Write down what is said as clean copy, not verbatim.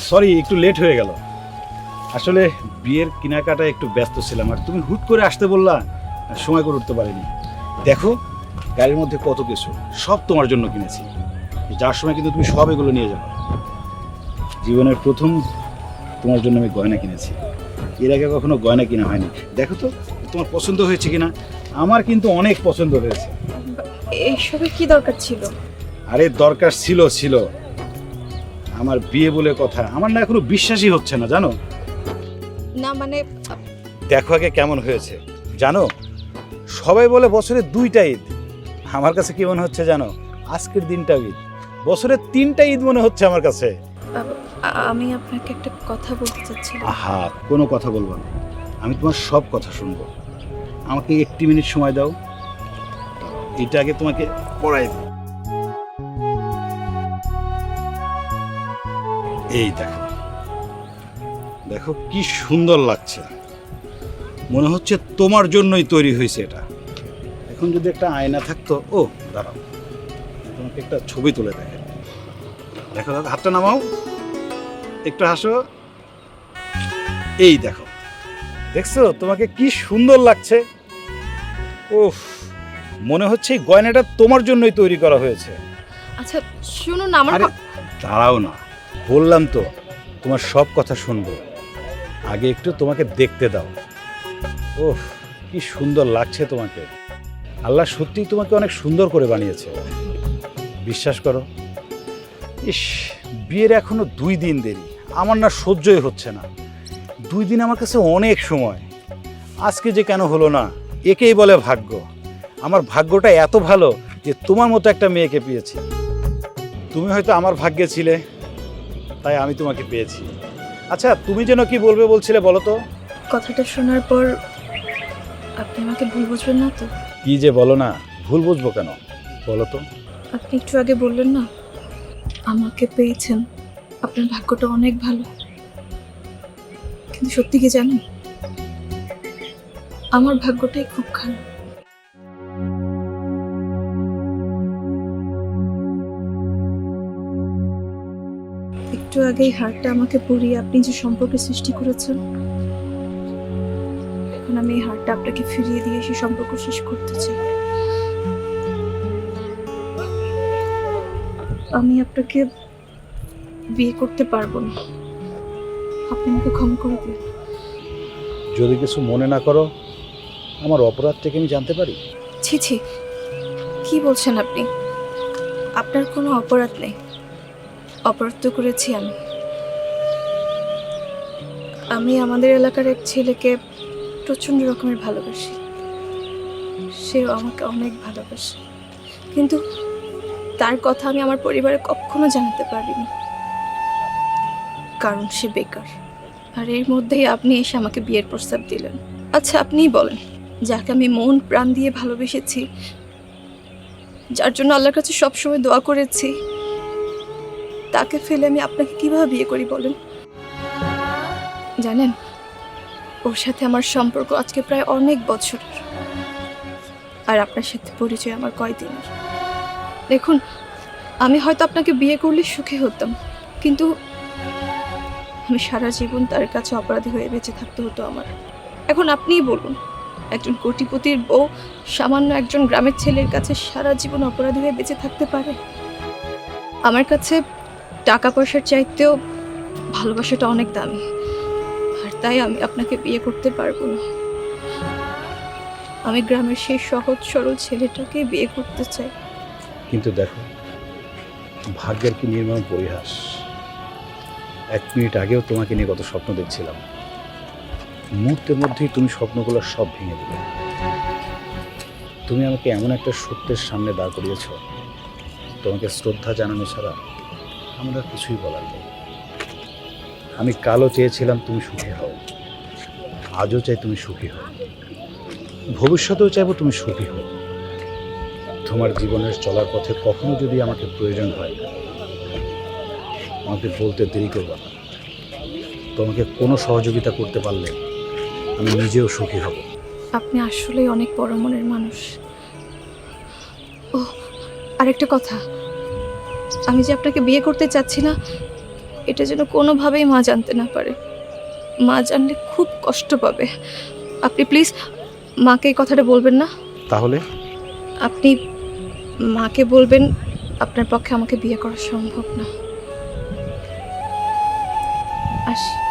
Sorry, একটু late হয়ে গেল। আসলে বিয়ের কেনাকাটায় একটু ব্যস্ত ছিলাম, আর তুমি হুট করে আসতে বললা, সময় করে উঠতে পারিনি। দেখো গাড়ির মধ্যে কত কিছু, সব তোমার জন্য কিনেছি। যার সময় কিন্তু তুমি সব এগুলো নিয়ে যাবে। জীবনের প্রথম তোমার জন্য আমি গয়না কিনেছি। এর আগে কখনো গয়না কিনা হয়নি। দেখো তো তোমার পছন্দ হয়েছে কিনা। আমার কিন্তু অনেক পছন্দ হয়েছে। এইসবে কি দরকার ছিল? আরে দরকার ছিল ছিল আমার বিয়ে বলে কথা, আমার না এখনো বিশ্বাসই হচ্ছে না, জানো। না মানে দেখো আগে কেমন হয়েছে জানো। সবাই বলে বছরে 2টা ঈদ, আমার কাছে কি মনে হচ্ছে জানো, আজকের দিনটা ঈদ। বছরে 3টা ঈদ মনে হচ্ছে আমার কাছে। আমি আপনাকে একটা কথা বলতে চাচ্ছিলাম। আহা, কোনো কথা বলবো না, আমি তোমার সব কথা শুনবো। আমাকে 80 মিনিট সময় দাও, এটা আগে তোমাকে পড়াই দিই। এই দেখো, দেখো কি সুন্দর লাগছে, মনে হচ্ছে তোমার জন্যই তৈরি হয়েছে এটা। এখন যদি একটা আয়না থাকতো, ও দাঁড়াও, তোমাকে একটা ছবি তুলে দেখে। দেখো দেখো, হাতটা নামাও, একটু হাসো। এই দেখো, দেখছো তোমাকে কি সুন্দর লাগছে। ওফ, মনে হচ্ছে এই গয়নাটা তোমার জন্যই তৈরি করা হয়েছে। আচ্ছা শুনুন, আমার আরে দাঁড়াও না, বললাম তো তোমার সব কথা শুনবো, আগে একটু তোমাকে দেখতে দাও। ওফ, কি সুন্দর লাগছে তোমাকে। আল্লাহ সত্যিই তোমাকে অনেক সুন্দর করে বানিয়েছে, বিশ্বাস করো। ইস, বিয়ের এখনো 2 দিন দেরি, আমার না সহ্যই হচ্ছে না। 2 দিন আমার কাছে অনেক সময়। আজকে যে কেন হলো না, একেই বলে ভাগ্য। আমার ভাগ্যটা এত ভালো যে তোমার মতো একটা মেয়েকে পেয়েছি। তুমি হয়তো আমার ভাগ্যে ছিলে, তাই আমি তোমাকে পেয়েছি। আচ্ছা, তুমি যেন কি বলবে বলছিলে বলো তো। কথাটা শোনার পর আপনি আমাকে ভুল বুঝবেন না তো? কি যে বলো না, ভুল বুঝবো কেন, বলো তো। আপনি একটু আগে বললেন না আমাকে পেয়েছেন, আপনার ভাগ্যটা অনেক ভালো। কিন্তু সত্যি কি জানেন, আমার ভাগ্যটাই খুব খারাপ। একটু আগেই হারটা আমাকে পরিয়ে আপনি যে সম্পর্কের সৃষ্টি করেছেন, এখন আমি এই হারটা আপনাকে ফিরিয়ে দিয়ে সেই সম্পর্ক শেষ করতে চাই। আমি আপনাকে বিয়ে করতে পারবো না, আপনি আমাকে ক্ষমা করে দিন। যদি কিছু মনে না করো, আমার অপরাধটাকে আমি জানতে পারি? ছি ছি, কি বলছেন আপনি? আপনার কোনো অপরাধ নেই। অপরাধ তো করেছি আমি। আমি আমাদের এলাকার এক ছেলেকে প্রচণ্ড রকমের ভালোবাসি, সেও আমাকে অনেক ভালোবাসে, কিন্তু তার কথা আমি আমার পরিবারে কখনো জানাতে পারিনি, কারণ সে বেকার। আর এর মধ্যেই আপনি এসে আমাকে বিয়ের প্রস্তাব দিলেন। আচ্ছা আপনিই বলেন, যাকে আমি মন প্রাণ দিয়ে ভালোবেসেছি, যার জন্য আল্লাহর কাছে সবসময় দোয়া করেছি, তাকে ফেলে আমি আপনাকে কিভাবে বিয়ে করি বলেন? জানেন, ওর সাথে আমার সম্পর্ক আজকে প্রায় অনেক বছরের, আর আপনার সাথে পরিচয় আমার কয়দিনের। দেখুন, আমি হয়তো আপনাকে বিয়ে করলে সুখী হতাম, কিন্তু আমি সারা জীবন তার কাছে অপরাধী হয়ে বেঁচে থাকতে হতো আমার। এখন আপনিই বলুন, একজন কোটিপতির বউ সামান্য একজন গ্রামের ছেলের কাছে সারা জীবন অপরাধী হয়ে বেঁচে থাকতে পারে? আমার কাছে টাকা পয়সার চাইতেও ভালোবাসাটা অনেক দামি, আর তাই আমি আপনাকে বিয়ে করতে পারবো না। আমি গ্রামের সেই সহজ সরল ছেলেটাকে বিয়ে করতে চাই। কিন্তু দেখো, ভাগ্যের কি নির্মম পরিহাস। 1 মিনিট আগেও তোমাকে নিয়ে কত স্বপ্ন দেখছিলাম, মুহূর্তের মধ্যেই তুমি স্বপ্নগুলো সব ভেঙে দিলে। তুমি আমাকে এমন একটা সত্যের সামনে দাঁড় করিয়েছ, তোমাকে শ্রদ্ধা জানানো ছাড়া আমার আর কিছুই বলার নেই। আমি কালও চেয়েছিলাম তুমি সুখী হও, আজও চাই তুমি সুখী হও, ভবিষ্যতেও চাইবো তুমি সুখী হও। তোমার জীবনের চলার পথে কখনো যদি আমাকে প্রয়োজন হয়, আমাকে বলতে দেরি করবে না। তোমাকে কোনো সহযোগিতা করতে পারলে আমি নিজেও সুখী হব। আপনি আসলেই অনেক বড় মনের মানুষ। ও, আরেকটা কথা, আমি যে আপনাকে বিয়ে করতে চাচ্ছি না, এটা যেন কোনোভাবেই মা জানতে না পারে। মা জানলে খুব কষ্ট পাবে। আপনি প্লিজ মাকে এই কথাটা বলবেন না। তাহলে আপনি মাকে বলবেন আপনার পক্ষে আমাকে বিয়ে করা সম্ভব না। আসি।